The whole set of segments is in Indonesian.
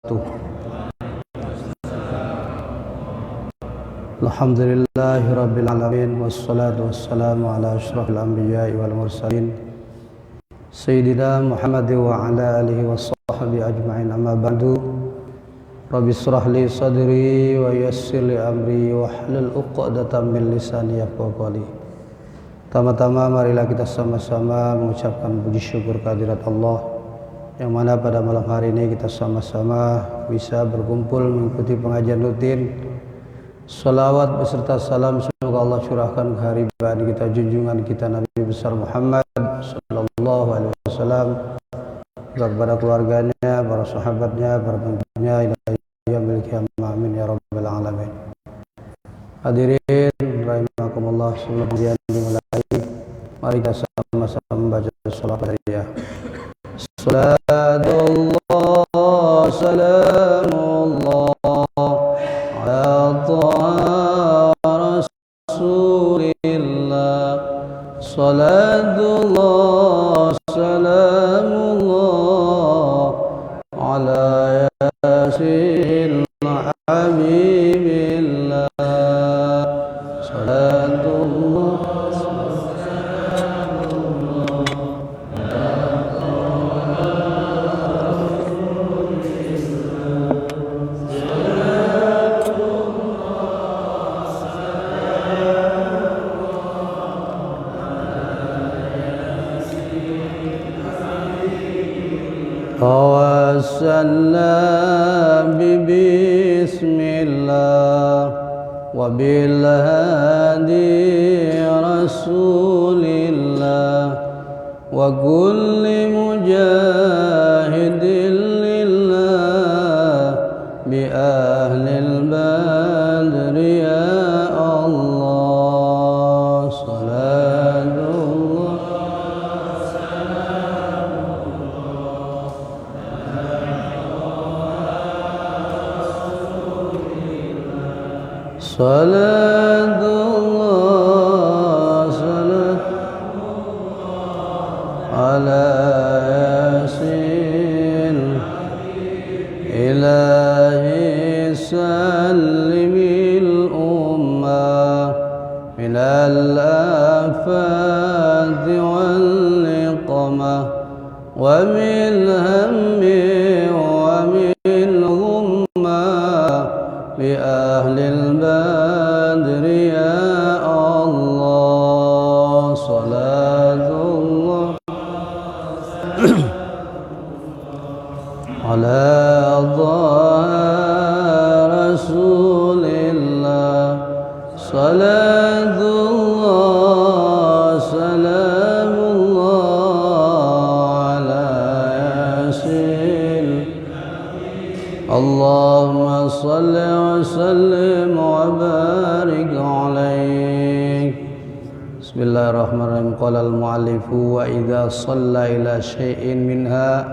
Alhamdulillahirabbil alamin wassalatu wassalamu ala asyrafil anbiya'i wal mursalin sayyidina Muhammad wa ala alihi washabbihi ajma'in, amma ba'du. Rabbi shrah li sadri wa yassir li amri wa hlul 'uqdatam min lisani yafqahu qawli. Tama-tama marilah kita sama-sama mengucapkan puji syukur kehadirat Allah, yang mana pada malam hari ini kita sama-sama bisa berkumpul mengikuti pengajian rutin. Salawat beserta salam semoga Allah curahkan ke hariban kita, junjungan kita Nabi besar Muhammad sallallahu alaihi wasallam, kepada keluarganya, para sahabatnya, para pengikutnya ila yaumil qiyamah, amin ya rabbal alamin. Hadirin rahimakumullah, sebelum ujian dimulai, mari kita sama-sama membaca shalawat bariyah. Salatullah salamullah ala taha rasulillah. Salatullah salamullah ala yasin habibillah. Salatullah Wassalam bismillah wa bil hadi rasulillah wa kulli mujahidin lillah bi ahlil badri ya Allah. Salatullah Salatullah salamullah ala yasin ilahi salimil ummah minal afati wal iqamah wa min hammi wa min ghummah bi ahlil badri ya Allah. Salatullah ala taha rasulillah. Salatullah salamullah ala yasin. Allahumma salli wa sallim wa barik alaik. Bismillahirrahmanirrahim. Qala al-mu'allifu wa idza shalla ila syai'in minha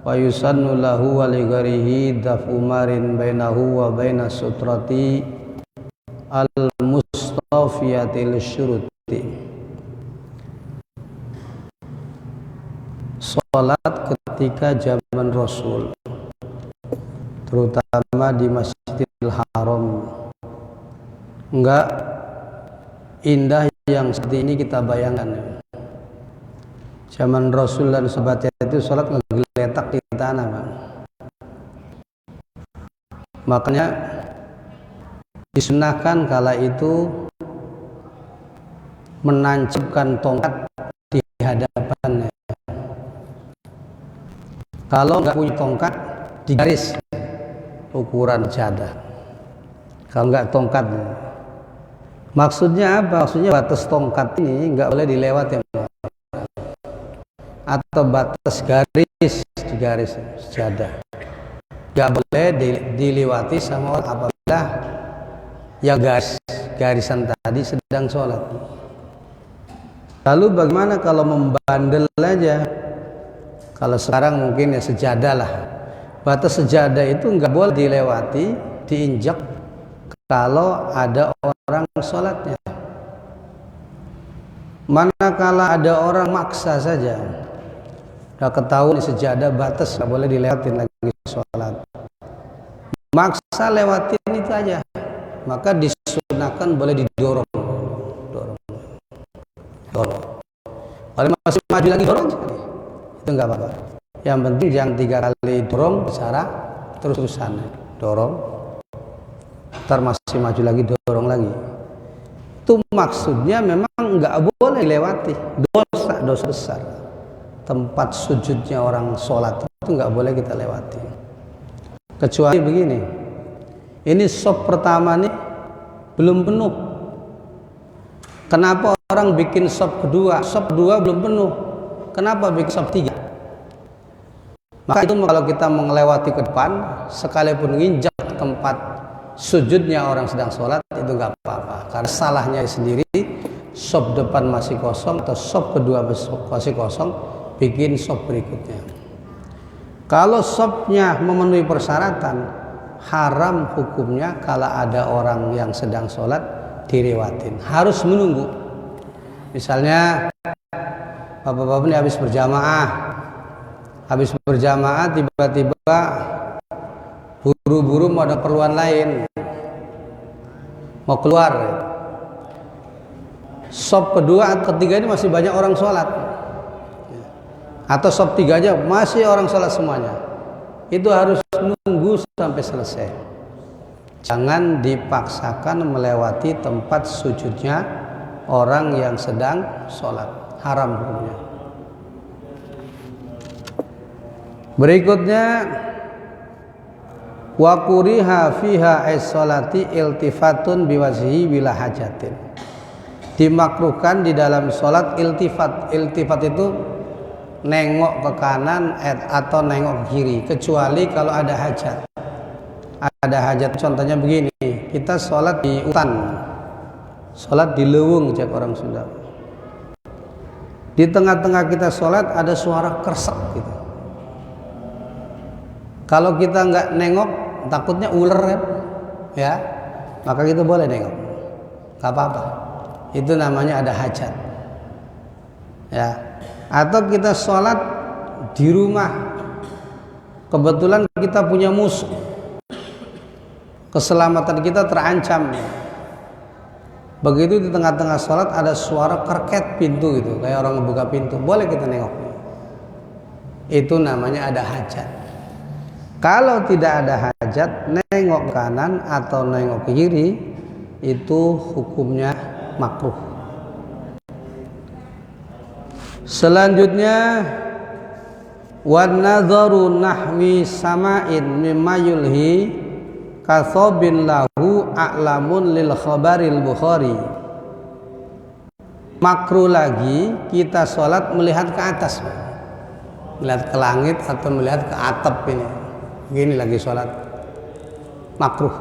wa yusannu lahu wa li ghairihi daf'u marin bainahu wa baina sutrati al-mustafiyati lisyuruti. Salat ketika zaman Rasul, terutama di Masjidil Haram, enggak indah yang seperti ini kita bayangkan. Zaman Rasul dan sahabatnya itu sholat ngegeletak di tanah, Bang. Makanya disunahkan kala itu menancapkan tongkat di hadapannya. Kalau enggak punya tongkat, digaris ukuran jadah. Kalau enggak tongkat, maksudnya apa? Maksudnya batas tongkat ini enggak boleh dilewati, atau batas garis di garis jadah enggak boleh dilewati sama orang apabila yang garisan tadi sedang sholat. Lalu bagaimana kalau membandel aja? Kalau sekarang mungkin ya sejadah lah. Batas sejadah itu enggak boleh dilewati, diinjak kalau ada orang sholatnya. Manakala ada orang maksa saja, udah ketahuan di sejadah batas, nggak boleh dilewatin lagi sholat. maksa lewatin itu aja, maka disunahkan boleh didorong. Kalau masih maju lagi dorong itu nggak apa-apa. Yang penting jangan 3 kali dorong secara terus-terusan, dorong, ntar masih maju lagi, dorong lagi. Itu maksudnya memang nggak boleh lewati, dosa besar. Tempat sujudnya orang sholat itu nggak boleh kita lewati. Kecuali begini, ini shop pertama nih belum penuh. Kenapa orang bikin shop kedua? Shop kedua belum penuh. Kenapa bikin shop 3? Maka itu kalau kita melewati ke depan, sekalipun nginjak tempat sujudnya orang sedang sholat, itu nggak apa-apa. Karena salahnya sendiri, shop depan masih kosong atau shop kedua masih kosong, bikin shop berikutnya. Kalau shopnya memenuhi persyaratan, haram hukumnya kalau ada orang yang sedang sholat dilewatin, harus menunggu. Misalnya bapak-bapak ini habis berjamaah tiba-tiba buru-buru mau ada keperluan lain, mau keluar. Shop kedua atau ketiga ini masih banyak orang sholat, atau shop 3 aja masih orang sholat semuanya, itu harus nunggu sampai selesai. Jangan dipaksakan melewati tempat sujudnya orang yang sedang sholat, haram hukumnya. Berikutnya, wa kuriha fiha as-salati iltifatun biwajhi bila hajatin. Dimakruhkan di dalam sholat iltifat. Iltifat itu nengok ke kanan atau nengok ke kiri, kecuali kalau ada hajat. Ada hajat, contohnya begini, kita sholat di hutan, sholat di leweng, cek orang Sunda. Di tengah-tengah kita sholat ada suara kersek gitu. Kalau kita nggak nengok, takutnya ular kan, ya, maka kita boleh nengok, nggak apa-apa. Itu namanya ada hajat, ya. Atau kita sholat di rumah, kebetulan kita punya musuh, keselamatan kita terancam. Begitu di tengah-tengah sholat ada suara kerket pintu gitu, kayak orang ngebuka pintu, boleh kita nengok. Itu namanya ada hajat. Kalau tidak ada hajat, nengok kanan atau nengok ke kiri, itu hukumnya makruh. Selanjutnya, wan nadharu nahwi sama'in mimma yulhi kathobin lahu a'lamun lil khabaril Bukhari. Makruh lagi kita sholat melihat ke atas, melihat ke langit atau melihat ke atap ini. Gini lagi sholat, makruh.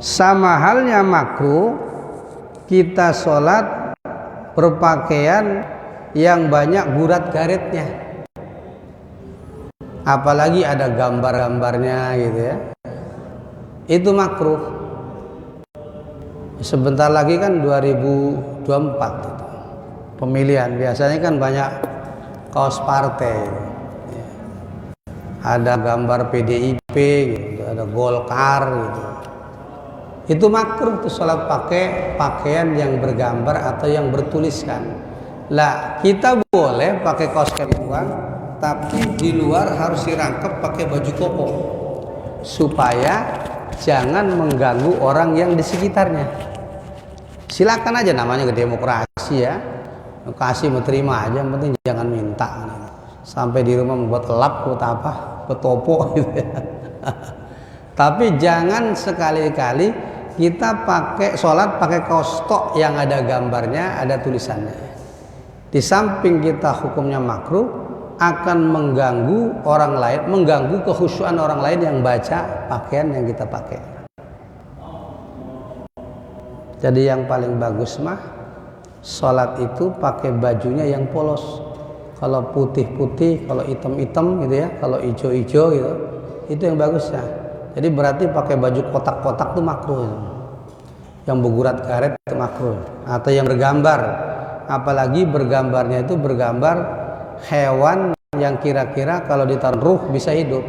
Sama halnya makruh kita sholat berpakaian yang banyak gurat garitnya, apalagi ada gambar-gambarnya gitu ya, itu makruh. Sebentar lagi kan 2024 itu pemilihan, biasanya kan banyak kaos partai, ada gambar PDIP gitu, ada Golkar gitu. Itu makruh tuh sholat pakai pakaian yang bergambar atau yang bertuliskan. Lah, kita boleh pakai kaos gituan, tapi di luar harus dirangkep pakai baju koko supaya jangan mengganggu orang yang di sekitarnya. Silakan aja, namanya demokrasi ya. Kasih mau terima aja, yang penting jangan minta. Sampai di rumah membuat lap buat apa? Petopo gitu ya. Tapi jangan sekali-kali kita pakai sholat pakai kaos tok yang ada gambarnya, ada tulisannya. Di samping kita hukumnya makruh, akan mengganggu orang lain, mengganggu kekhusyuan orang lain yang baca pakaian yang kita pakai. Jadi yang paling bagus mah sholat itu pakai bajunya yang polos. Kalau putih-putih, kalau hitam-hitam gitu ya, kalau hijau-hijau gitu, itu yang bagus ya. Jadi berarti pakai baju kotak-kotak itu makruh. Yang bergurat karet itu makruh. Atau yang bergambar, apalagi bergambarnya itu bergambar hewan yang kira-kira kalau ditaruh ruh bisa hidup.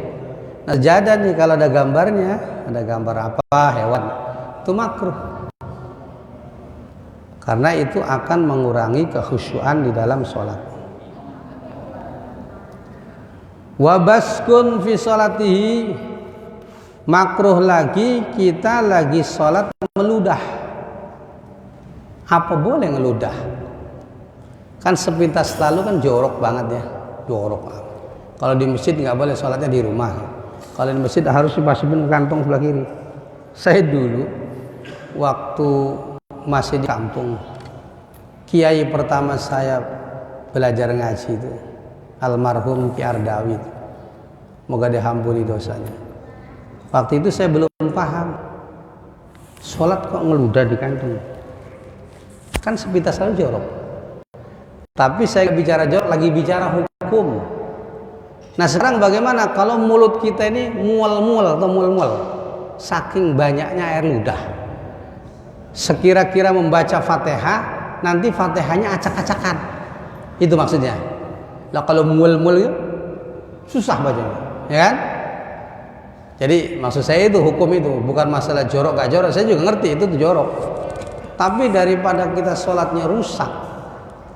Nah, sejadah nih kalau ada gambarnya, ada gambar apa hewan, itu makruh. Karena itu akan mengurangi kekhusyuan di dalam sholat. Wabaskun fi sholatihi, makruh lagi kita lagi sholat meludah. Apa boleh ngeludah? Kan sepintas lalu kan jorok banget ya, jorok. Kalau di masjid nggak boleh, sholatnya di rumah. Kalau di masjid harus dimasukin ke kantong sebelah kiri. Saya dulu waktu masih di kampung, kiai pertama saya belajar ngaji itu almarhum Ki Ardawi, moga diampuni dosanya. Waktu itu saya belum paham sholat kok ngeludah di kantong, kan sepintas lalu jorok. Tapi saya bicara jorok, lagi bicara hukum. Nah sekarang bagaimana kalau mulut kita ini mual-mual atau mual-mual, saking banyaknya air ludah, sekira-kira membaca Fatihah nanti Fatihahnya acak-acakan, itu maksudnya. Lah kalau mual-mual itu susah bacanya, ya kan? Jadi maksud saya itu hukum itu bukan masalah jorok gak jorok, saya juga ngerti itu tuh jorok. Tapi daripada kita sholatnya rusak,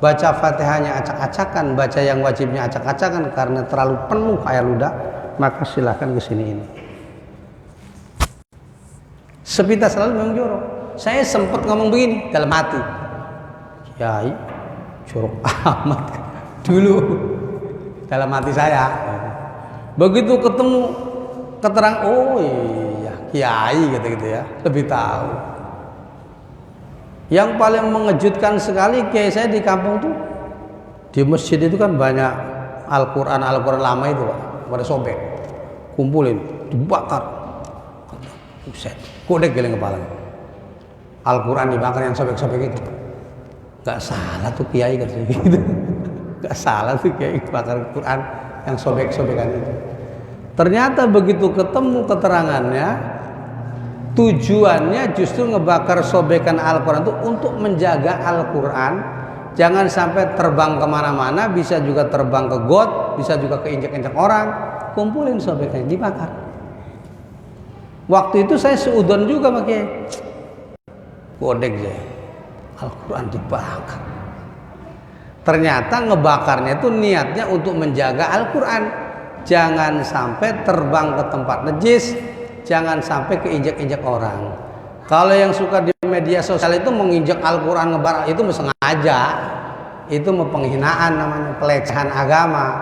baca Fatihahnya acak-acakan, baca yang wajibnya acak-acakan karena terlalu penuh air ludah, maka silahkan ke sini ini. Sepintas selalu memang jorok. Saya sempat ngomong begini dalam hati, Kiai jorok amat dulu dalam hati saya. Begitu ketemu keterang, oh iya Kiai gitu ya, lebih tahu. Yang paling mengejutkan sekali kiai saya di kampung tuh, di masjid itu kan banyak Al-Quran lama itu Pak, pada sobek, kumpulin, dibakar, buset, kodek geleng kepala. Al-Quran dibakar yang sobek-sobek itu, gak salah tuh kiai katanya gitu, gak salah tuh kiai bakar Al-Quran yang sobek-sobekan itu. Ternyata begitu ketemu keterangannya, tujuannya justru ngebakar sobekan Al-Quran itu untuk menjaga Al-Quran jangan sampai terbang kemana-mana, bisa juga terbang ke got, bisa juga keinjak-injak orang. Kumpulin sobekannya, dibakar. Waktu itu saya seudon juga pakai kodek ya, Al-Quran dibakar. Ternyata ngebakarnya itu niatnya untuk menjaga Al-Quran, jangan sampai terbang ke tempat najis, jangan sampai keinjak-injak orang. Kalau yang suka di media sosial itu menginjak Al-Quran ngebar, itu sengaja, itu penghinaan namanya, pelecehan agama.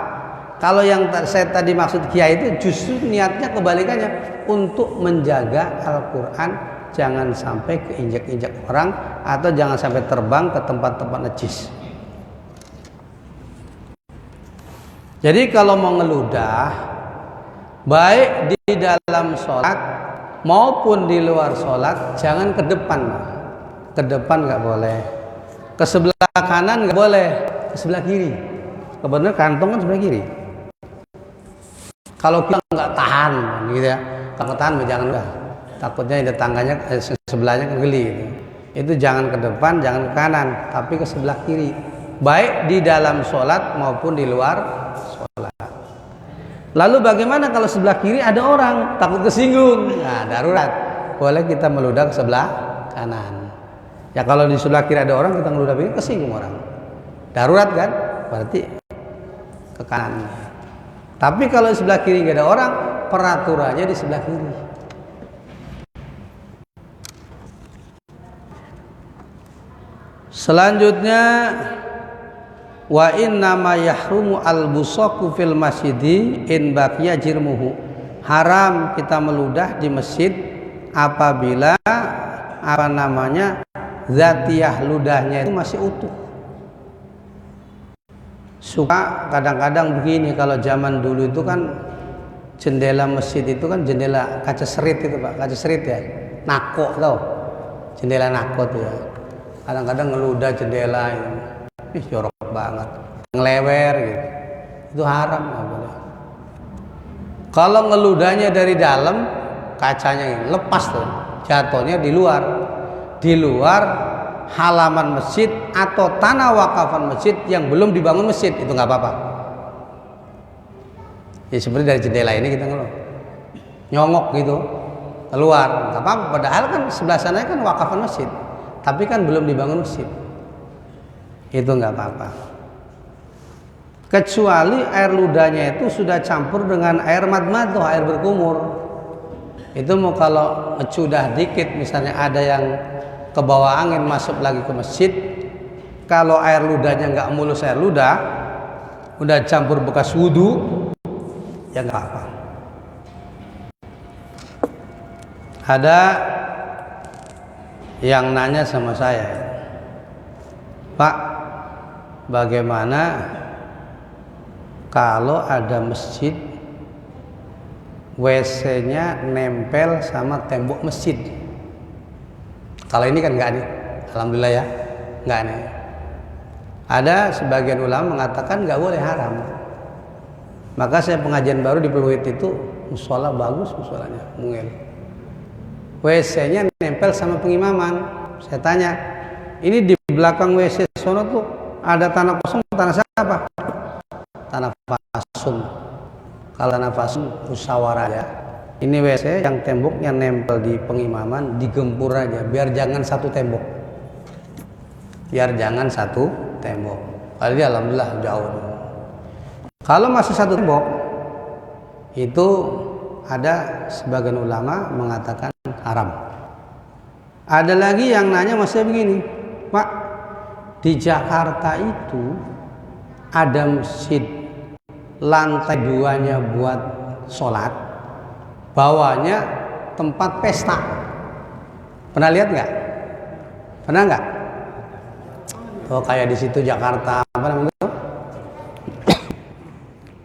Kalau yang saya tadi maksud kiai itu justru niatnya kebalikannya, untuk menjaga Al-Quran jangan sampai keinjak-injak orang atau jangan sampai terbang ke tempat-tempat najis. Jadi kalau mau ngeludah, baik di dalam sholat maupun di luar sholat, jangan ke depan. Ke depan nggak boleh, ke sebelah kanan nggak boleh, ke sebelah kiri. Kebetulan kantong kan sebelah kiri. Kalau kita nggak tahan gitu ya, kalau tahan jangan udah, takutnya ada tangganya sebelahnya kegeli gitu. Itu jangan ke depan, jangan ke kanan, tapi ke sebelah kiri, baik di dalam sholat maupun di luar sholat. Lalu bagaimana kalau sebelah kiri ada orang, takut kesinggung? Nah, darurat, boleh kita meludah ke sebelah kanan. Ya kalau di sebelah kiri ada orang, kita meludah begini, kesinggung orang. Darurat kan? Berarti ke kanan. Tapi kalau di sebelah kiri nggak ada orang, peraturannya di sebelah kiri. Selanjutnya, wa inna ma yahrumu al-busaqu fil masjidi in baqiya jirmuhu. Haram kita meludah di masjid apabila zatiyah ludahnya itu masih utuh. Suka kadang-kadang begini, kalau zaman dulu itu kan jendela masjid itu kan jendela kaca serit itu Pak, kaca serit ya, nako tau, jendela nako tuh ya. Kadang-kadang ngeludah jendela ini, jorok banget, ngelewer gitu, itu haram nggak boleh. Kalau ngeludahnya dari dalam, kacanya ini lepas tuh, jatuhnya di luar halaman masjid atau tanah wakafan masjid yang belum dibangun masjid, itu nggak apa-apa. Ya seperti dari jendela ini kita ngeluh, nyongok gitu keluar, nggak apa-apa. Padahal kan sebelah sana kan wakafan masjid, tapi kan belum dibangun masjid, itu nggak apa-apa. Kecuali air ludahnya itu sudah campur dengan air madmadah, air berkumur. Itu mau kalau ngecudah dikit, misalnya ada yang ke bawah angin masuk lagi ke masjid, kalau air ludahnya nggak mulus air ludah, udah campur bekas wudhu, ya nggak apa. Ada yang nanya sama saya, Pak, bagaimana kalau ada masjid WC-nya nempel sama tembok masjid? Kalau ini kan nggak nih, alhamdulillah ya, nggak nih. Ada sebagian ulama mengatakan nggak boleh, haram. Maka saya pengajian baru di Pluit itu, musola bagus, musolanya mungil, WC-nya nempel sama pengimaman. Saya tanya, ini di belakang WC sono tuh ada tanah kosong, tanah siapa? Tanah fasum. Kalau tanah fasum musyawarah ya. Ini WC yang temboknya nempel di pengimaman, digempur aja, biar jangan satu tembok. Biar jangan satu tembok. Kali alhamdulillah jauh. Kalau masih satu tembok, itu ada sebagian ulama mengatakan haram. Ada lagi yang nanya masih begini, Pak, di Jakarta itu ada masjid lantai 2-nya buat sholat, bawahnya tempat pesta. Pernah lihat nggak? Pernah nggak? Oh, kayak di situ Jakarta apa namanya?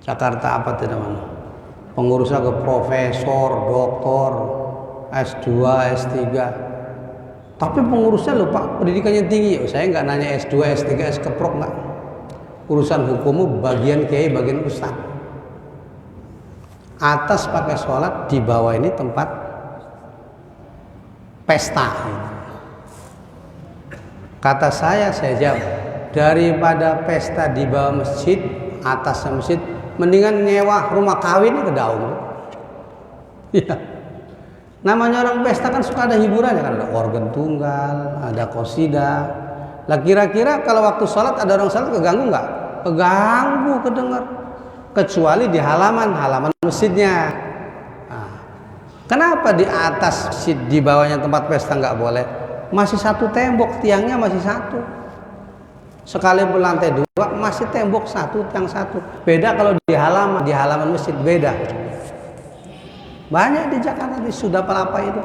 Jakarta apa itu namanya? Pengurusnya ke profesor, doktor, S2, S3. Tapi pengurusnya lupa pendidikannya tinggi. Saya nggak nanya S2, S3, S-keprok nggak. Urusan hukummu bagian kiai, bagian ustaz. Atas pakai sholat, di bawah ini tempat pesta. Kata saya jawab, daripada pesta di bawah masjid, atasnya masjid, mendingan nyewa rumah kawin ke Daun. Ya. Namanya orang pesta kan suka ada hiburannya, kan ada organ tunggal, ada qasidah. Lah kira-kira kalau waktu sholat ada orang sholat keganggu nggak? Keganggu, kedengar. Kecuali di halaman masjidnya. Nah, kenapa di atas masjid, di bawahnya tempat pesta nggak boleh? Masih satu tembok, tiangnya masih satu. Sekali berlantai 2 masih tembok satu, tiang satu. Beda kalau di halaman masjid beda. Banyak di Jakarta di Sunda Kelapa itu.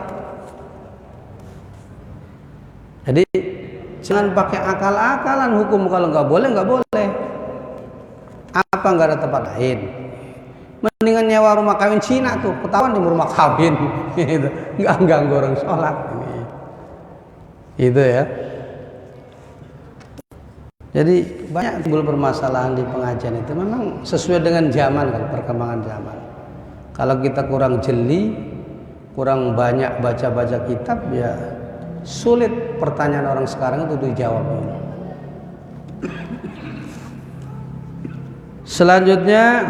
Jadi jangan pakai akal-akalan hukum. Kalau nggak boleh. Apa nggak ada tempat lain? Mendingan nyewa rumah kawin Cina tuh, ketahuan di rumah kawin. Gitu. Nggak ganggu orang sholat. Itu ya. Jadi banyak timbul permasalahan di pengajian itu, memang sesuai dengan zaman kan, perkembangan zaman. Kalau kita kurang jeli, kurang banyak baca-baca kitab, ya sulit pertanyaan orang sekarang itu dijawab. Selanjutnya,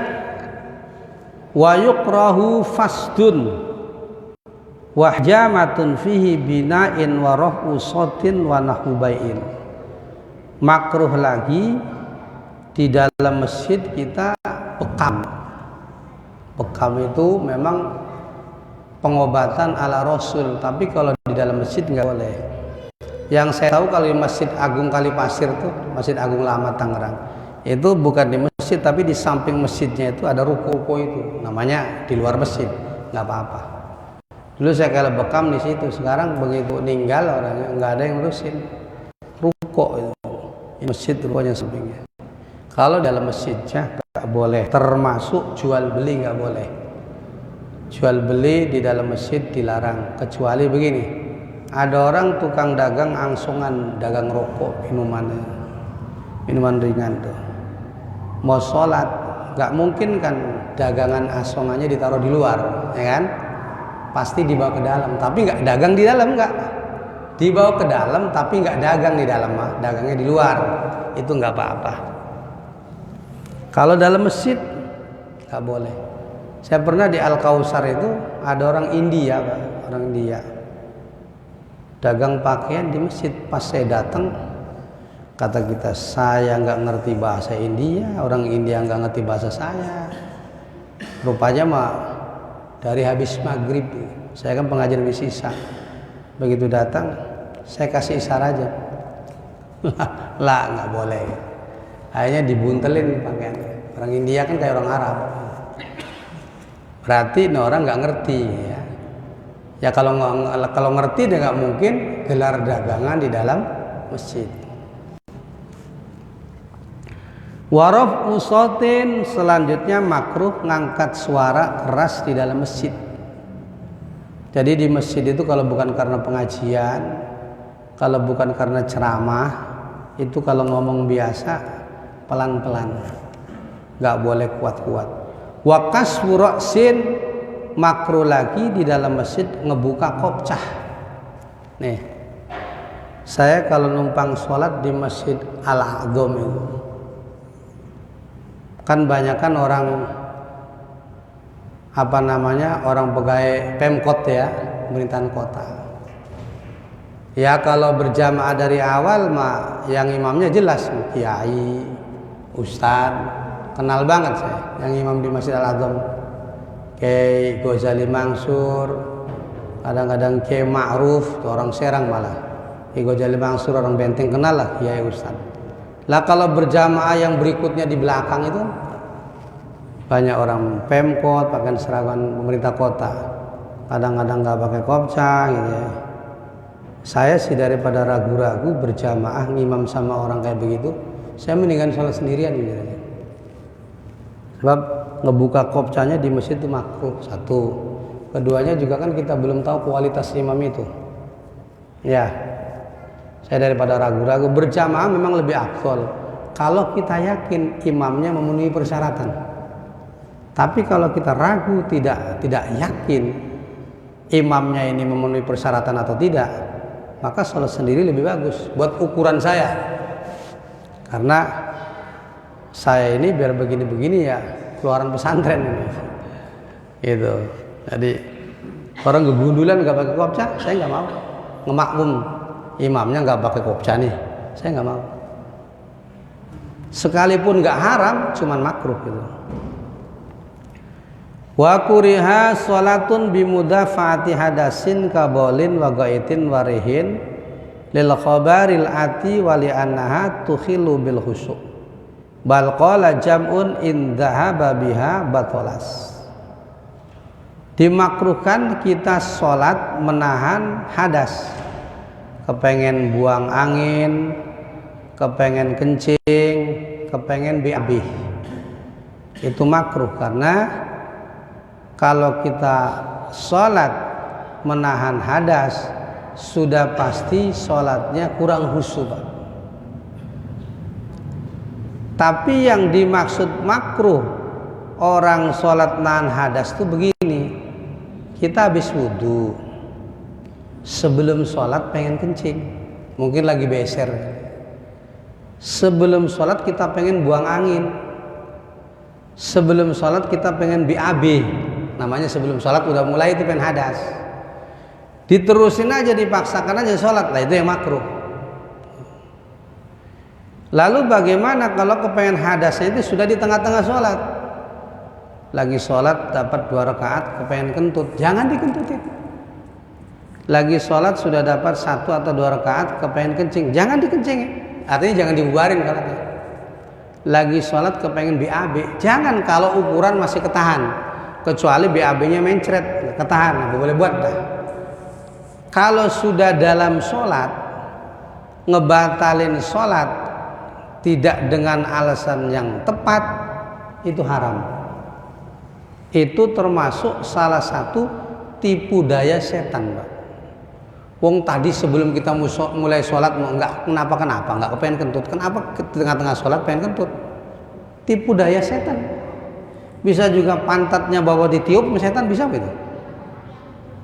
wa yukrahu fasdun wahjamatun fihi bina'in wa rafu sotin wa nahubain. Makruh lagi di dalam masjid kita bekam. Bekam itu memang pengobatan ala Rasul, tapi kalau di dalam masjid nggak boleh. Yang saya tahu kalau di Masjid Agung Kalipasir tuh, Masjid Agung Lama Tangerang, itu bukan di masjid tapi di samping masjidnya itu ada ruko-ruko itu, namanya di luar masjid, nggak apa-apa. Dulu saya kalau bekam di situ, sekarang begitu meninggal orangnya nggak ada yang ngurusin ruko itu. Masjid rukonya sampingnya. Kalau dalam masjidnya nggak boleh, termasuk jual beli nggak boleh. Jual beli di dalam masjid dilarang, kecuali begini, ada orang tukang dagang angsungan, dagang rokok, minuman ringan tuh, mau sholat nggak mungkin kan dagangan asongannya ditaruh di luar, ya kan? Pasti dibawa ke dalam, tapi nggak dagang di dalam, nggak dibawa ke dalam tapi nggak dagang di dalam, dagangnya di luar, itu nggak apa-apa. Kalau dalam masjid nggak boleh. Saya pernah di Al Kausar itu ada orang India, Pak, orang India dagang pakaian di masjid. Pas saya datang, kata kita, saya nggak ngerti bahasa India, orang India nggak ngerti bahasa saya. Rupanya mah dari habis maghrib, saya kan pengajian habis isya. Begitu datang, saya kasih isyarat aja. Lah, nggak boleh. Akhirnya dibuntelin pakaiannya. Orang India kan kayak orang Arab. Berarti ini orang nggak ngerti ya. Ya kalau ngerti dia nggak mungkin gelar dagangan di dalam masjid. Warof usotin, selanjutnya makruh ngangkat suara keras di dalam masjid. Jadi di masjid itu kalau bukan karena pengajian, kalau bukan karena ceramah, itu kalau ngomong biasa pelan-pelan, nggak boleh kuat-kuat. Wakas wuroksin, makruh lagi di dalam masjid ngebuka kopcah. Nih, saya kalau numpang sholat di Masjid Al-A'zam itu, kan banyakan orang orang pegawai Pemkot ya, pemerintahan kota. Ya kalau berjamaah dari awal mah yang imamnya jelas kiai, ustadz, kenal banget saya yang imam di Masjid Al-A'zam. Kiai Ghazali Mansur, kadang-kadang Kiai Ma'ruf, itu orang Serang malah. Kiai Ghazali Mansur orang Benteng, kenal lah kiai ustadz. Lah kalau berjamaah yang berikutnya di belakang itu banyak orang Pemkot pakai seragam pemerintah kota, kadang-kadang nggak pakai kopcah gitu ya. Saya sih daripada ragu-ragu berjamaah ngimam sama orang kayak begitu, saya mendingan sholat sendirian gitu. Sebab ngebuka kopcahnya di masjid itu makruh, satu. Keduanya juga kan kita belum tahu kualitas imam itu. Ya, saya daripada ragu-ragu berjamaah memang lebih afdol kalau kita yakin imamnya memenuhi persyaratan. Tapi kalau kita ragu, tidak yakin imamnya ini memenuhi persyaratan atau tidak, maka sholat sendiri lebih bagus buat ukuran saya. Karena saya ini biar begini-begini ya keluaran pesantren ini. Gitu. Jadi orang kegundulan nggak pakai kopcah, saya nggak mau. Ngemakmum imamnya nggak pakai kopcah nih, saya nggak mau. Sekalipun nggak haram, cuman makruh gitu. Wa kuriha sholatun bimudafa'ati hadasin kabolin wa gaitin warihin lil khabaril ati wali annaha tukhilu bil khusyuk bal qala jam'un in dhahaba biha batolas. Dimakruhkan kita sholat menahan hadas, kepengen buang angin, kepengen kencing, kepengen BAB, itu makruh. Karena kalau kita sholat menahan hadas, sudah pasti sholatnya kurang khusyuk. Tapi yang dimaksud makruh orang sholat nahan hadas itu begini: kita habis wudhu, sebelum sholat pengen kencing, mungkin lagi beser. Sebelum sholat kita pengen buang angin, sebelum sholat kita pengen BAB, namanya sebelum sholat udah mulai itu pengen hadas, diterusin aja, dipaksakan aja sholat, lah itu yang makruh. Lalu bagaimana kalau kepengen hadasnya itu sudah di tengah-tengah sholat, lagi sholat dapat 2 rakaat kepengen kentut, jangan dikentutin. Lagi sholat sudah dapat 1 atau 2 rakaat kepengen kencing, jangan dikencingin, artinya jangan dibubarin sholatnya. Lagi sholat kepengen BAB, jangan kalau ukuran masih ketahan, kecuali BAB-nya mencret, ketahan, nggak boleh buat dah. Kalau sudah dalam sholat ngebatalin sholat tidak dengan alasan yang tepat, itu haram. Itu termasuk salah satu tipu daya setan, Pak. Wong tadi sebelum kita mulai sholat nggak kenapa nggak kepengen kentut, kenapa ke tengah-tengah sholat pengen kentut? Tipu daya setan. Bisa juga pantatnya bawa ditiup, setan bisa gitu.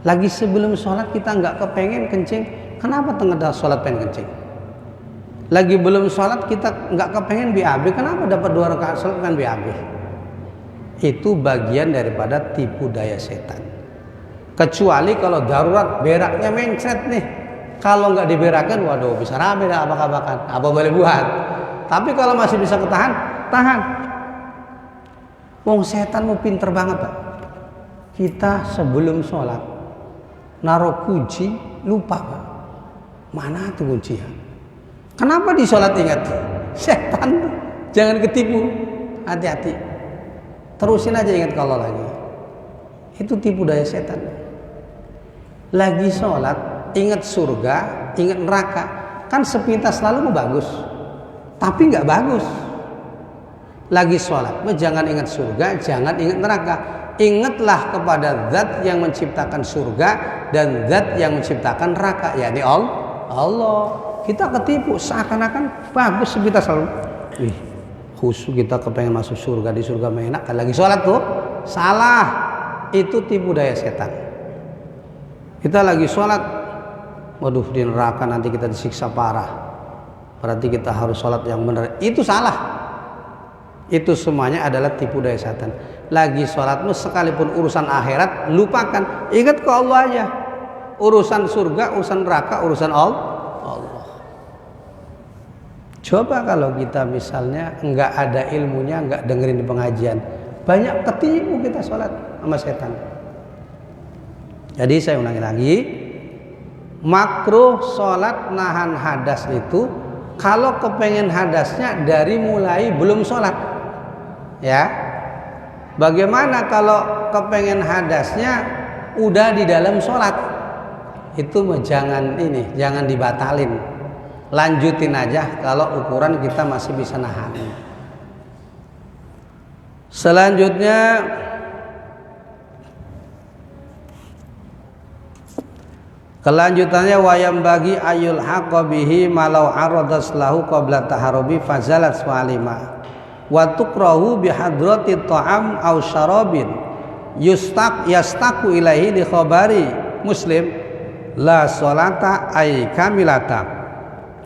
Lagi sebelum sholat kita nggak kepengen kencing, kenapa tengah sholat pengen kencing? Lagi belum sholat kita nggak kepengen BAB, kenapa dapat 2 rakaat sholat pengen BAB? Itu bagian daripada tipu daya setan. Kecuali kalau darurat beraknya mencret nih. Kalau nggak diberakan, waduh bisa rame dah abak-abakan. Apa boleh buat? Tapi kalau masih bisa ketahan, tahan. Wong setan mau pinter banget Pak. Kita sebelum sholat naruh kunci lupa Pak. Mana tuh kunci ya? Kenapa di sholat ingat? Setan, jangan ketipu. Hati-hati. Terusin aja ingat kalau lagi. Itu tipu daya setan. Lagi sholat, ingat surga, ingat neraka. Kan sepintas lalu bagus. Tapi nggak bagus. Lagi sholat, jangan ingat surga, jangan ingat neraka. Ingatlah kepada zat yang menciptakan surga dan zat yang menciptakan neraka, yakni Allah. Kita ketipu seakan-akan bagus sepintas lalu. Khusus kita kepengen masuk surga, di surga enak. Kan lagi sholat tuh, salah. Itu tipu daya setan. Kita lagi sholat, waduh di neraka nanti kita disiksa parah. Berarti kita harus sholat yang benar. Itu salah. Itu semuanya adalah tipu daya setan. Lagi sholatmu sekalipun urusan akhirat, lupakan. Ingat ke Allah aja. Urusan surga, urusan neraka, urusan Allah. Coba kalau kita misalnya nggak ada ilmunya, nggak dengerin pengajian, banyak ketipu kita sholat sama setan. Jadi saya ulangi lagi, makruh sholat nahan hadas itu kalau kepengen hadasnya dari mulai belum sholat, ya. Bagaimana kalau kepengen hadasnya udah di dalam sholat? Itu jangan dibatalin. Lanjutin aja kalau ukuran kita masih bisa nahan. Selanjutnya kelanjutannya wayam bagi ayul haqqa bihi malau aradas lahu qabla taharubi fazalat walima wa tukrahu bihadrati ta'am aw syarabin yastaku ilaihi li khabari Muslim la sholata ay kamilata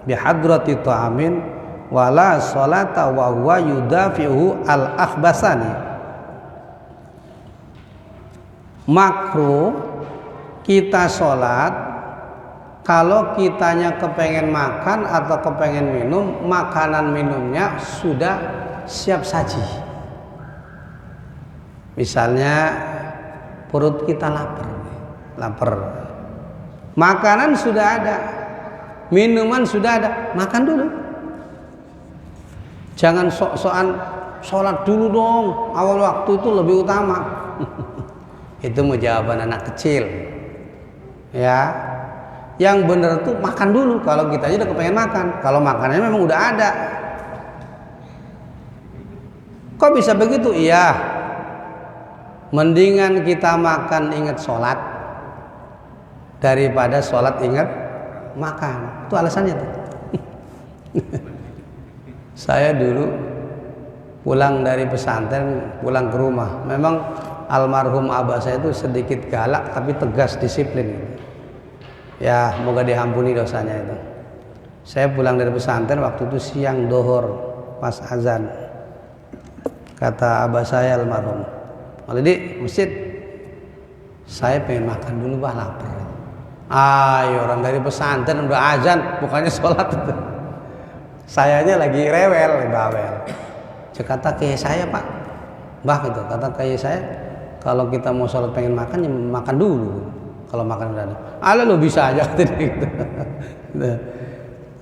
bihadrati ta'amin wala sholata wa huwa yudafi'u al-akhbasani. Makruh kita sholat kalau kitanya kepengen makan atau kepengen minum, makanan minumnya sudah siap saji. Misalnya perut kita lapar, makanan sudah ada, minuman sudah ada, makan dulu. Jangan sok-sokan sholat dulu dong, awal waktu itu lebih utama. Itu mau jawaban anak kecil, ya. Yang benar tuh makan dulu. Kalau kita aja udah kepengen makan, kalau makanannya memang udah ada. Kok bisa begitu? Iya, mendingan kita makan ingat sholat daripada sholat ingat makan. Itu alasannya tuh. Saya dulu pulang dari pesantren, pulang ke rumah. Memang almarhum abah saya itu sedikit galak tapi tegas, disiplin. Ya, moga diampuni dosanya itu. Saya pulang dari pesantren waktu itu siang dohor pas azan. Kata abah saya almarhum, "Walidi, masjid. Saya pengen makan dulu, bah, lapar." Ayo, orang dari pesantren udah azan, bukannya sholat itu. Sayanya lagi rewel, bawel. Kata kayak saya, Pak, bah gitu. Kata kayak saya, kalau kita mau sholat pengen makan, ya makan dulu. Kalau makan udah ada, ala lo bisa aja gitu.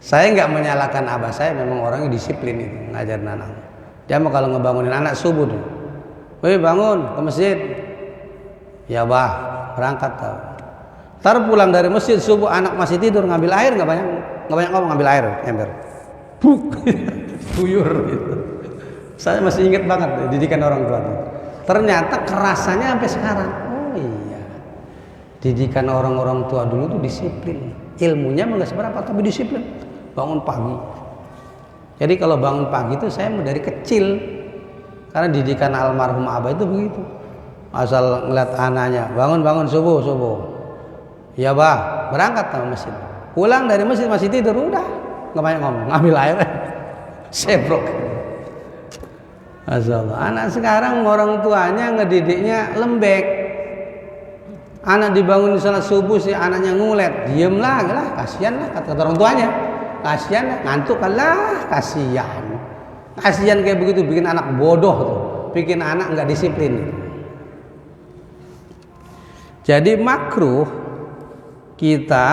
Saya nggak menyalahkan abah saya, memang orangnya disiplin itu ngajarin anak. Dia mau kalau ngebangunin anak subuh tuh, weh bangun ke masjid, ya bah berangkat tau. Ntar pulang dari masjid subuh anak masih tidur, ngambil air nggak banyak ngomong, ngambil air ember, buyur gitu. Saya masih ingat banget didikan orang tua tuh. Ternyata kerasannya sampai sekarang. Oh iya, didikan orang-orang tua dulu tuh disiplin. Ilmunya nggak seberapa tapi disiplin. Bangun pagi. Jadi kalau bangun pagi itu saya dari kecil, karena didikan almarhum abah itu begitu. Asal ngeliat anaknya bangun subuh, ya bah berangkat ke masjid. Pulang dari masjid masih tidur, udah nggak banyak ngomong, ngambil air, sebrok. Masyaallah. Anak sekarang orang tuanya ngedidiknya lembek. Anak dibangun di salat subuh, si anaknya ngulet, diem lah, kasihan lah kata orang tuanya. Kasihan lah, ngantuk lah, kasihan. Kasihan kayak begitu bikin anak bodoh tuh, bikin anak nggak disiplin. Jadi makruh kita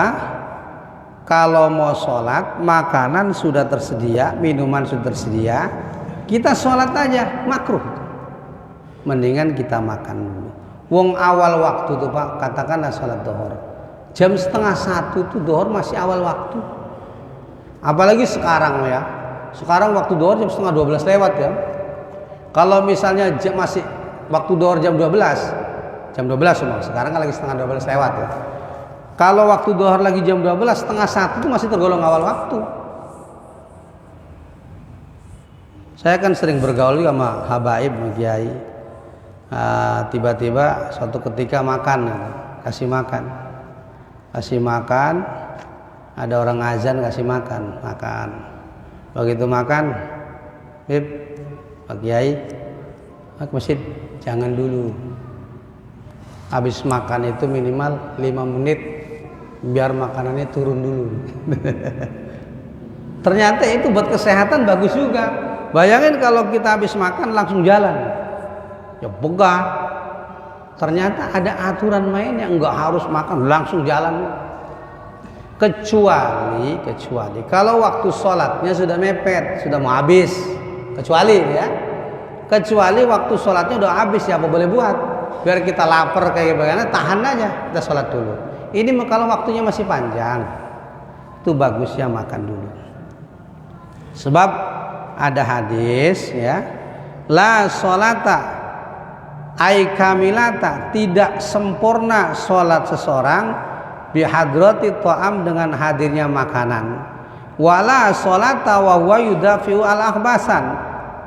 kalau mau sholat, makanan sudah tersedia, minuman sudah tersedia, kita sholat aja, makruh. Mendingan kita makan dulu. Wong awal waktu tuh Pak, katakanlah sholat duhur, jam 12:30 tuh duhur masih awal waktu. Apalagi sekarang ya, sekarang waktu duhur jam 11:30 lewat ya. Kalau misalnya masih waktu duhur jam 12 semua. Sekarang kan lagi 11:30 lewat ya. Kalau waktu duhur lagi jam 12, 12:30 itu masih tergolong awal waktu. Saya kan sering bergaul juga sama habaib, sama kiai. Tiba-tiba suatu ketika makan, kasih makan, ada orang azan kasih makan. Begitu makan, Pak Kiai, ke masjid, jangan dulu. Habis makan itu minimal 5 menit, biar makanannya turun dulu. Ternyata itu buat kesehatan bagus juga. Bayangin kalau kita habis makan langsung jalan, ya begah. Ternyata ada aturan main yang nggak harus makan langsung jalan. Kecuali kalau waktu sholatnya sudah mepet, sudah mau habis. Kecuali waktu sholatnya udah habis, ya apa boleh buat? Biar kita lapar kayak bagaimana, tahan aja, kita sholat dulu. Ini kalau waktunya masih panjang, itu bagusnya makan dulu. Sebab ada hadis ya, la sholata ay kamilata, tidak sempurna sholat seseorang bihadrati ta'am, dengan hadirnya makanan. Wala sholata wa huwa yudafi'u al-akhbasan,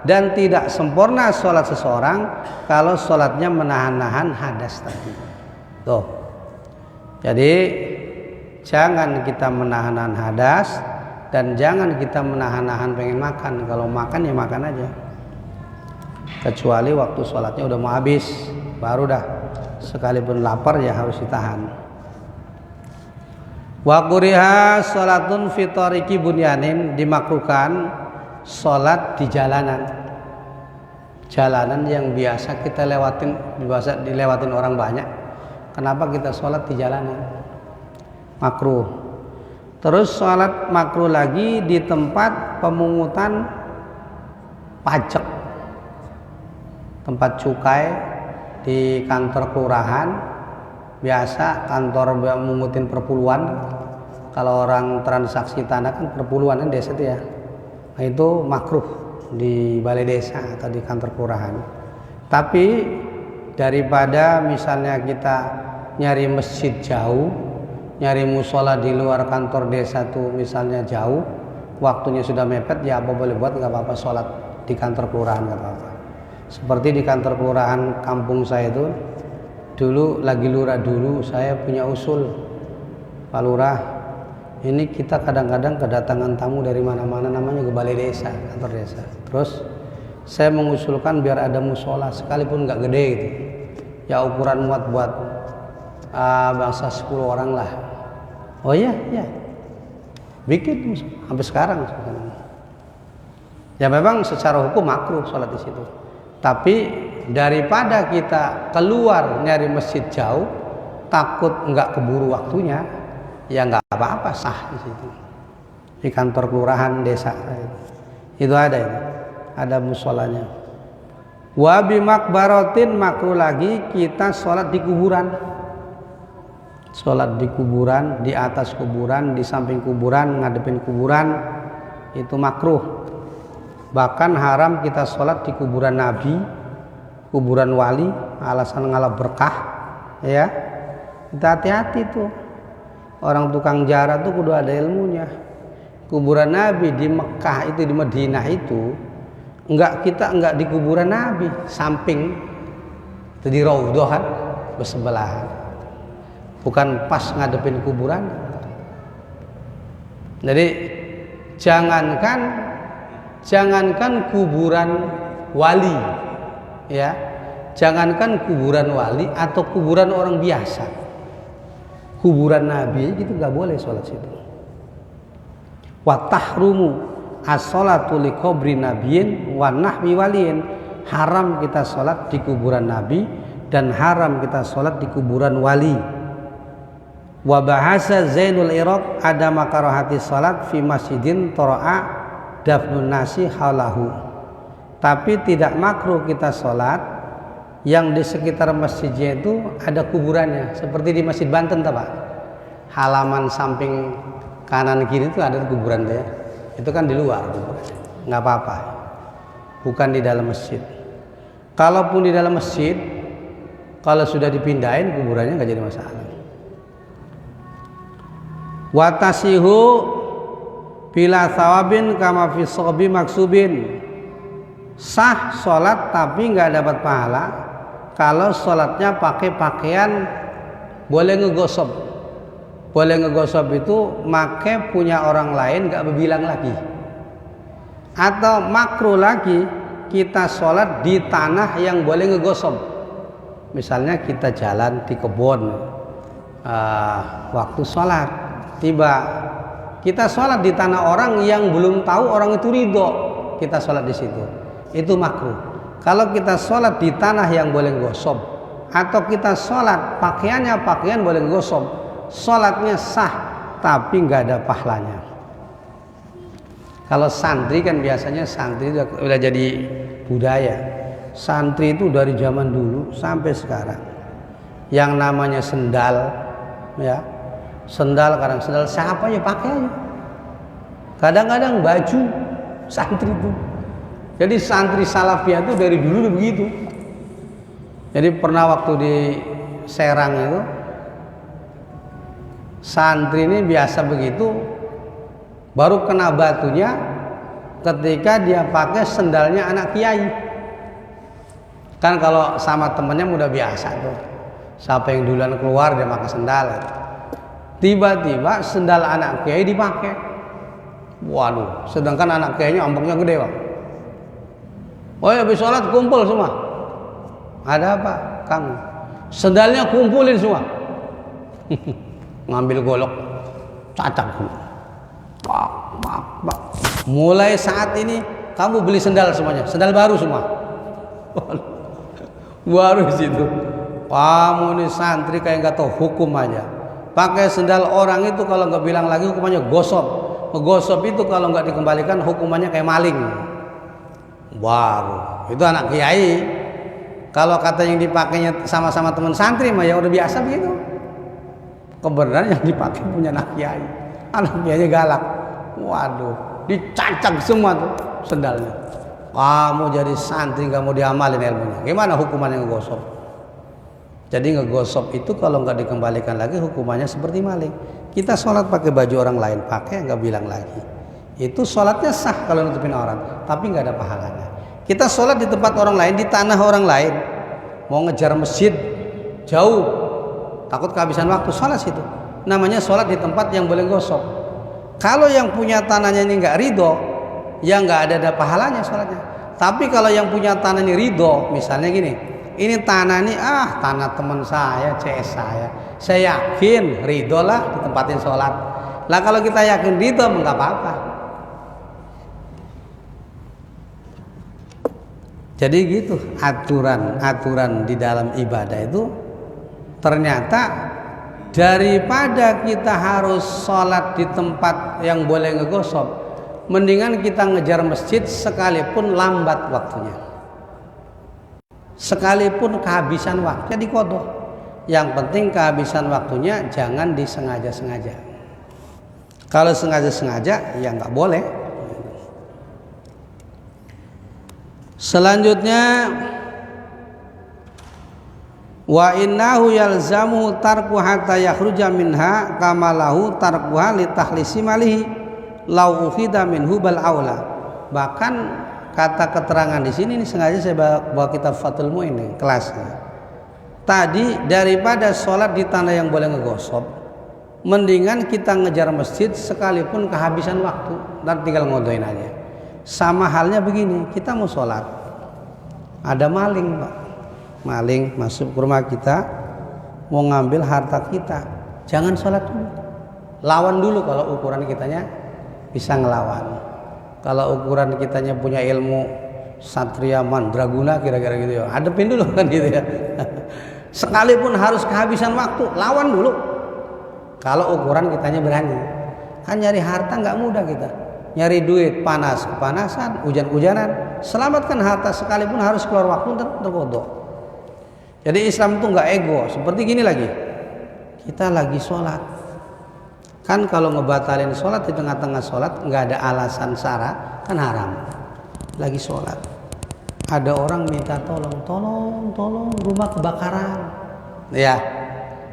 dan tidak sempurna sholat seseorang kalau sholatnya menahan-nahan hadas tadi. Tuh. Jadi jangan kita menahan-nahan hadas, dan jangan kita menahan-nahan pengen makan. Kalau makan ya makan aja. Kecuali waktu sholatnya udah mau habis, baru dah. Sekalipun lapar ya harus ditahan. Wa quriha salatun fi tariqi bunyanin, dimakruhkan salat di jalanan yang biasa kita dilewatin orang banyak. Kenapa kita salat di jalanan? Makruh. Terus salat makruh lagi di tempat pemungutan pajak, tempat cukai, di kantor kelurahan. Biasa kantor mengutin perpuluhan. Kalau orang transaksi tanah kan perpuluhan kan desa itu ya. Nah, itu makruh di balai desa atau di kantor kelurahan. Tapi daripada misalnya kita nyari masjid jauh, nyari musola di luar kantor desa tuh misalnya jauh, waktunya sudah mepet, ya apa boleh buat, nggak apa-apa sholat di kantor kelurahan, nggak apa-apa. Seperti di kantor kelurahan kampung saya itu, dulu lagi lurah dulu, saya punya usul, Pak Lurah, ini kita kadang-kadang kedatangan tamu dari mana-mana, namanya ke balai desa, kantor desa. Terus saya mengusulkan biar ada musola, sekalipun nggak gede gitu, ya ukuran muat buat bangsa 10 orang lah. Oh iya, bikin sampai sekarang. Ya memang secara hukum makruh sholat di situ. Tapi daripada kita keluar nyari masjid jauh, takut nggak keburu waktunya, ya nggak apa-apa, sah di situ. Di kantor kelurahan desa itu ada musolanya. Wa bi makbaratin, makruh lagi kita sholat di kuburan. Sholat di kuburan, di atas kuburan, di samping kuburan, ngadepin kuburan, itu makruh. Bahkan haram kita sholat di kuburan Nabi, kuburan wali, alasan ngalap berkah, ya. Kita hati-hati tuh. Orang tukang jarah tuh kudu ada ilmunya. Kuburan Nabi di Mekah itu, di Madinah itu, enggak di kuburan Nabi, samping itu di Raudhah kan, bersebelahan. Bukan pas ngadepin kuburan. Jadi jangankan kuburan wali, ya, jangankan kuburan wali atau kuburan orang biasa, kuburan Nabi gitu nggak boleh sholat situ. Wa tahrumu as-sholatu li qabri nabiyyin wa nahwi waliyin, haram kita sholat di kuburan Nabi dan haram kita sholat di kuburan wali. Wa bahasa Zainul Iraq ada makarahati sholat fi masjidin toro'a dafnun nasi haulahu. Tapi tidak makruh kita sholat yang di sekitar masjidnya itu ada kuburannya, seperti di Masjid Banten, Pak. Halaman samping kanan kiri itu ada kuburan ya. Itu kan di luar kuburannya, nggak apa-apa. Bukan di dalam masjid. Kalaupun di dalam masjid, kalau sudah dipindahin kuburannya nggak jadi masalah. Watasihu bila thawabin kama fi sobi maksubin, sah sholat tapi nggak dapat pahala kalau sholatnya pakai pakaian boleh ngegosok. Boleh ngegosok itu make punya orang lain nggak berbilang lagi. Atau makruh lagi kita sholat di tanah yang boleh ngegosok. Misalnya kita jalan di kebun, waktu sholat tiba kita sholat di tanah orang yang belum tahu orang itu ridho, kita sholat di situ, itu makruh. Kalau kita sholat di tanah yang boleh gosok, atau kita sholat pakaiannya pakaian boleh gosok, sholatnya sah tapi nggak ada pahalanya. Kalau santri kan biasanya santri udah jadi budaya. Santri itu dari zaman dulu sampai sekarang yang namanya sendal, ya sendal, kadang sendal siapa ya pakai aja. Kadang-kadang baju santri itu. Jadi santri salafiyah itu dari dulu udah begitu. Jadi pernah waktu di Serang itu santri ini biasa begitu, baru kena batunya ketika dia pakai sendalnya anak kiai. Kan kalau sama temennya udah biasa tuh, siapa yang duluan keluar dia pakai sendal. Tiba-tiba sendal anak kiai dipakai. Waduh, sedangkan anak kiainya ombaknya gede, Pak. Oh ya, habis sholat kumpul semua. Ada apa? Kamu sendalnya kumpulin semua. Ngambil golok, cacak. Pak. Mulai saat ini kamu beli sendal semuanya, sendal baru semua. Baru situ. Kamu nih santri kayak nggak tahu hukum aja. Pakai sendal orang itu kalau nggak bilang lagi hukumannya gosok. Ngegosok itu kalau nggak dikembalikan hukumannya kayak maling. Baru itu anak kiai. Kalau kata yang dipakainya sama-sama teman santri mah ya udah biasa begitu. Kebenaran yang dipakai punya anak kiai. Anak kiainya galak. Waduh, dicacak semua tuh sendalnya. Kamu jadi santri nggak mau diamalin ilmunya. Gimana hukumannya ngegosok? Jadi ngegosok itu kalau nggak dikembalikan lagi hukumannya seperti maling. Kita sholat pakai baju orang lain, pakai nggak bilang lagi. Itu sholatnya sah kalau nutupin orang, tapi nggak ada pahalanya. Kita sholat di tempat orang lain, di tanah orang lain, mau ngejar masjid jauh, takut kehabisan waktu, sholat situ. Namanya sholat di tempat yang boleh gosok. Kalau yang punya tanahnya ini nggak ridho, ya nggak ada pahalanya sholatnya. Tapi kalau yang punya tanah ini ridho, misalnya gini, ini tanah ini tanah teman saya, CS saya yakin ridho lah ditempatin sholat. Lah kalau kita yakin ridho nggak apa-apa. Jadi gitu aturan di dalam ibadah itu ternyata daripada kita harus sholat di tempat yang boleh ngegosok, mendingan kita ngejar masjid sekalipun lambat waktunya, sekalipun kehabisan waktunya dikodok. Yang penting kehabisan waktunya jangan disengaja-sengaja. Kalau sengaja-sengaja ya nggak boleh. Selanjutnya wa innahu yalzamu tarku hatta yakhruja minha kama lahu tarkuha li tahlisi malihi lau ukhida minhu bal aula. Bahkan kata keterangan di sini ini sengaja saya bawa kitab Fathul Mu'in ini kelasnya. Tadi daripada sholat di tanah yang boleh ngegosok, mendingan kita ngejar masjid sekalipun kehabisan waktu dan tinggal ngodoin aja. Sama halnya begini, kita mau sholat, ada maling, Pak. Maling masuk ke rumah kita, mau ngambil harta kita. Jangan sholat dulu. Lawan dulu kalau ukuran kitanya bisa ngelawan. Kalau ukuran kitanya punya ilmu Satria Mandraguna kira-kira gitu ya, hadepin dulu kan gitu ya. Sekalipun harus kehabisan waktu, lawan dulu. Kalau ukuran kitanya berani. Kan nyari harta nggak mudah kita. Nyari duit panas kepanasan, hujan-hujanan. Selamatkan harta sekalipun harus keluar waktu terkodok. Jadi Islam itu nggak ego. Seperti gini lagi. Kita lagi sholat. Kan kalau ngebatalin sholat di tengah-tengah sholat nggak ada alasan syara, kan haram. Lagi sholat. Ada orang minta tolong rumah kebakaran. Ya,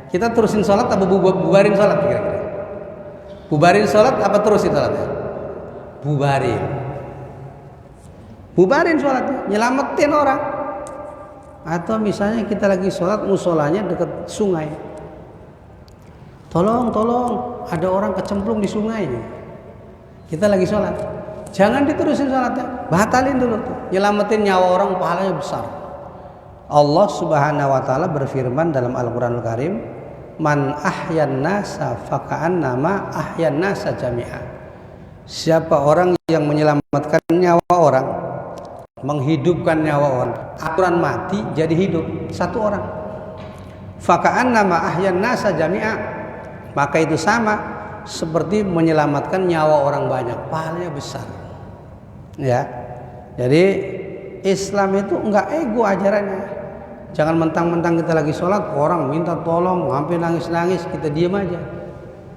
kita terusin sholat apa bubarin sholat kira-kira? Bubarin sholat apa terusin sholatnya? Bubarin sholatnya, nyelamatin orang. Atau misalnya kita lagi sholat, musolanya dekat sungai. Tolong, ada orang kecemplung di sungai. Kita lagi sholat. Jangan diterusin sholatnya, batalin dulu tuh. Nyelamatin nyawa orang pahalanya besar. Allah Subhanahu wa taala berfirman dalam Al-Qur'anul Karim, "Man ahyan nasa faka'annama ahyan nasa jami'a." Siapa orang yang menyelamatkan nyawa orang, menghidupkan nyawa orang, aturan mati jadi hidup satu orang. Faka'annama ahyan nasa jami'a. Maka itu sama seperti menyelamatkan nyawa orang banyak, pahalanya besar. Ya, jadi Islam itu enggak ego ajarannya. Jangan mentang-mentang kita lagi sholat, orang minta tolong, hampir nangis-nangis, kita diam aja.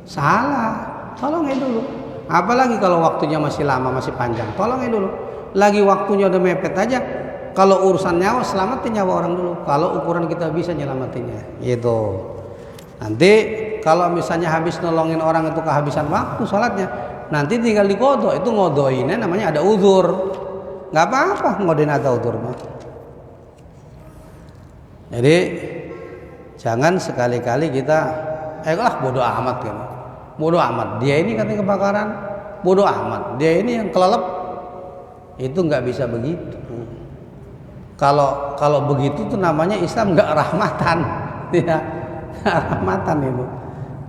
Salah, tolongin dulu. Apalagi kalau waktunya masih lama, masih panjang, tolongin dulu. Lagi waktunya udah mepet aja, kalau urusan nyawa, selamatin nyawa orang dulu. Kalau ukuran kita bisa nyelamatinnya, gitu. Nanti kalau misalnya habis nolongin orang itu kehabisan waktu sholatnya, nanti tinggal dikodok. Itu ngodoinnya namanya ada uzur. Nggak apa-apa ngodoin ada uzur mah. Jadi jangan sekali-kali kita bodoh amat kan. Bodoh amat. Dia ini katanya kebakaran, bodoh amat. Dia ini yang kelelep. Itu nggak bisa begitu. Kalau begitu tuh namanya Islam nggak rahmatan, ya. Rahmatan itu.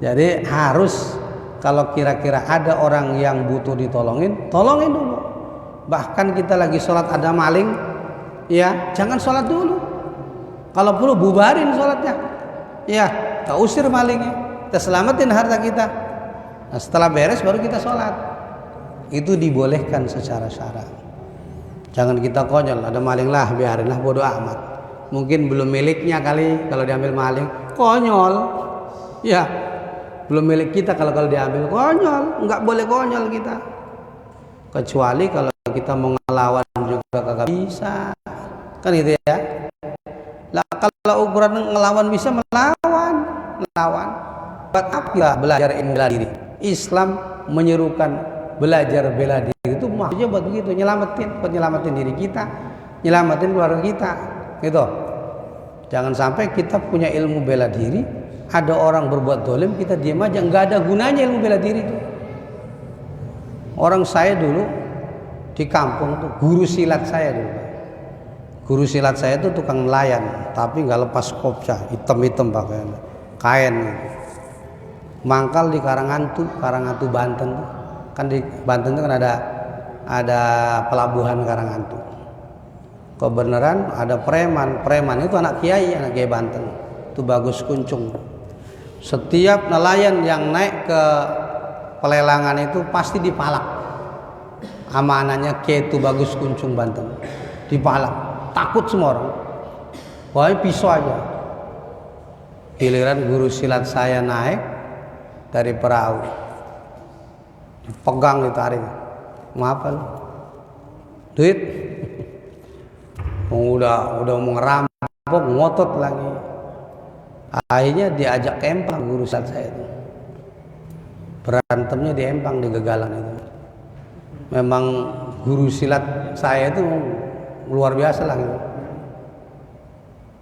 Jadi harus kalau kira-kira ada orang yang butuh ditolongin, tolongin dulu. Bahkan kita lagi sholat ada maling, ya jangan sholat dulu. Kalau perlu bubarin sholatnya, ya kita usir malingnya, kita selamatin harta kita. Nah, setelah beres baru kita sholat. Itu dibolehkan secara syara. Jangan kita konyol, ada maling lah, biarinlah bodoh amat. Mungkin belum miliknya kali kalau diambil maling, konyol, ya. Belum milik kita kalau diambil, konyol, nggak boleh konyol kita. Kecuali kalau kita mau ngelawan juga kagak bisa, kan gitu ya. Lah kalau ukuran ngelawan bisa melawan. Buat apa belajar ilmu bela diri? Islam menyerukan belajar bela diri itu maksudnya buat begitu, nyelamatin diri kita, nyelamatin keluarga kita, gitu. Jangan sampai kita punya ilmu bela diri, ada orang berbuat dolim kita diam aja, nggak ada gunanya ilmu bela diri itu. Orang saya dulu di kampung tuh guru silat saya dulu. Guru silat saya itu tukang nelayan, tapi nggak lepas kopca, hitam pakaian, kain gitu. Mangkal di Karangantu Banten. Kan di Banten itu kan ada pelabuhan Karangantu. Kebenaran ada preman itu anak kiai Banten. Itu Bagus Kuncung. Setiap nelayan yang naik ke pelelangan itu pasti dipalak. Sama anaknya Kiai itu Bagus Kuncung Banten. Dipalak. Takut semua orang. Wah, pisau aja. Giliran guru silat saya naik dari perahu, dipegang ditarik. Mau apa lu? Duit. Udah mau ngerampok, ngotot lagi. Akhirnya diajak ke empang guru silat saya itu. Berantemnya di empang, di Gegalan itu. Memang guru silat saya itu luar biasa lah gitu.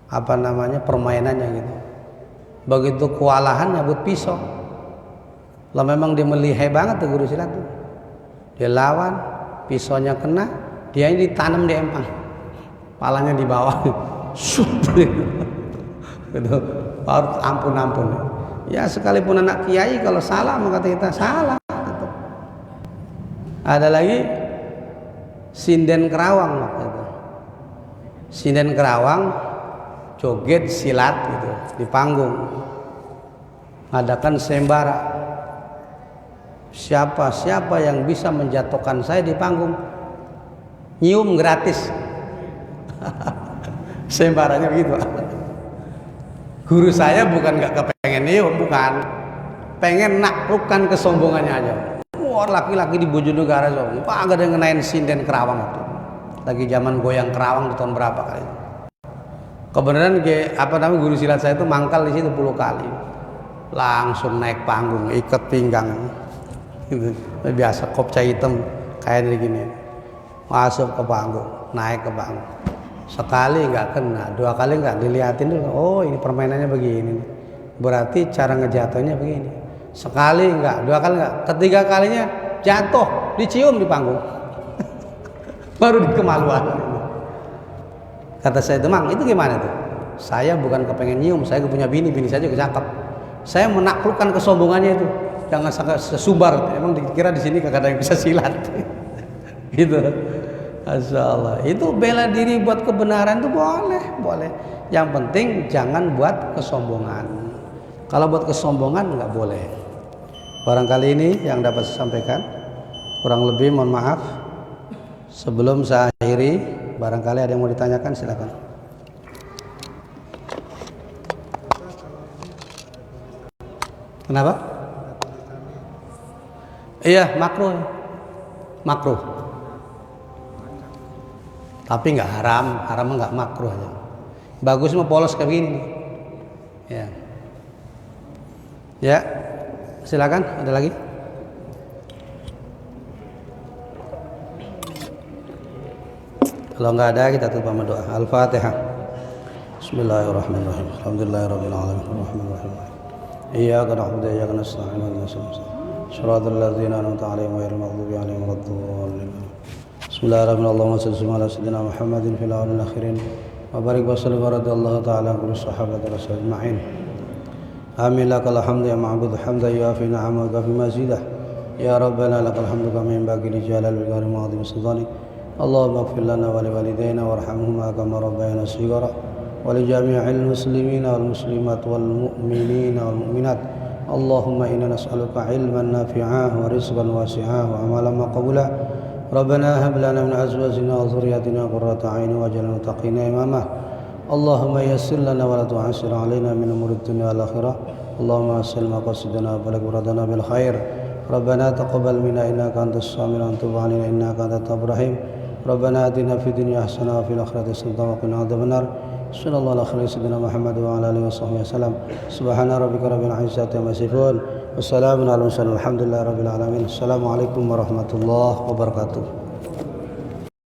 Apa namanya, permainannya gitu. Begitu kewalahan nyabut pisau. Lah memang dia melihai banget tuh guru silat tuh. Dia lawan, pisaunya kena, dia ini ditanam di empang. Palanya di bawah. Gitu. Baru ampun. Ya sekalipun anak kiai kalau salah maka kita salah tetap. Ada lagi sinden Kerawang waktu itu. Sinden Kerawang joget silat gitu di panggung. Ngadakan sembara. Siapa yang bisa menjatuhkan saya di panggung, nyium gratis. Sembaranya begitu. Guru saya bukan nggak kepengen nyium, bukan, pengen naklukkan kesombongannya aja. Wah, laki-laki di Bojonegara sombong, agak ada ngenain sinden Kerawang waktu. Lagi zaman goyang Kerawang di tahun berapa kali. Kebenaran guru silat saya itu mangkal di situ 10 kali. Langsung naik panggung, ikat pinggang. Gitu. Biasa kopca hitam kayak gini. Masuk ke panggung, naik ke panggung. Sekali nggak kena, 2 kali nggak dilihatin dulu. Oh, ini permainannya begini. Berarti cara ngejatuhnya begini. Sekali nggak, 2 kali nggak, ketiga kalinya jatuh, dicium di panggung. Baru dikemaluan. Kata saya, Demang, itu gimana tuh? Saya bukan kepengen nyium, saya punya bini saya juga cakep. Saya menaklukkan kesombongannya itu. Jangan sampai sesubar. Emang dikira di sini kagak ada yang bisa silat. Gitu. Masya Allah. Itu bela diri buat kebenaran itu boleh. Yang penting jangan buat kesombongan. Kalau buat kesombongan nggak boleh. Barangkali ini yang dapat saya sampaikan. Kurang lebih mohon maaf. Sebelum saya akhiri, barangkali ada yang mau ditanyakan, silakan. Kenapa? Iya, makruh. Tapi nggak haram nggak makruh aja. Bagus mah polos kayak gini. Ya, silakan. Ada lagi? Kalau nggak ada kita tutup sama doa. Al-Fatihah. Bismillahirrahmanirrahim. Alhamdulillahirabbil alamin. Arrahmanirrahim. Iyyaka na'budu wa iyyaka nasta'in. Shiratal ladzina an'amta 'alaihim ghairil maghdubi 'alaihim waladdallin. Bismillahirrahmanirrahim. Allahumma shalli ala sayyidina Muhammadin fil awwalin wal akhirin. Wa barik wa sallim wa radiyallahu ta'ala an kulli sahabati rasul ajma'in. Amin. Lakal hamdu ya ma'bud hamdan yuafi ni'amahu wa yukafi mazidah. Ya Rabbana lakal hamdu kama yanbaghi li jalali wajhika wa 'azimi sultanik. Allahumma ighfir lana wa liwalidayna warhamhuma kama rabbayana shighara wa li jami'il muslimina wal muslimat wal mu'minina wal mu'minat. Allahumma inna nas'aluka ilman nafi'an wa rizqan wasi'an wa amalan maqbula. Rabbana hab lana min azwajina wa dhurriyyatina qurrata a'yun waj'alna muttaqina imama. Allahumma yassir lana wa la tu'assir 'alaina min umuri dunya wal akhirah. Allahumma assil maqasidana wa baligh muradana bil khair. Rabbana taqabbal minna innaka antas sami'ul 'alim wa tub 'alaina innaka antat tawwabur rahim. Rabbana atina fid dunya hasanah wa fil akhirati hasanah wa qina adzabannar. Sallallahu alaihi wasallam Muhammad wa ala alihi wasallam. Subhana rabbika rabbil izzati amma yasifun. Wassalamun ala mursalin. Alhamdulillahi rabbil alamin. Assalamualaikum warahmatullahi wabarakatuh.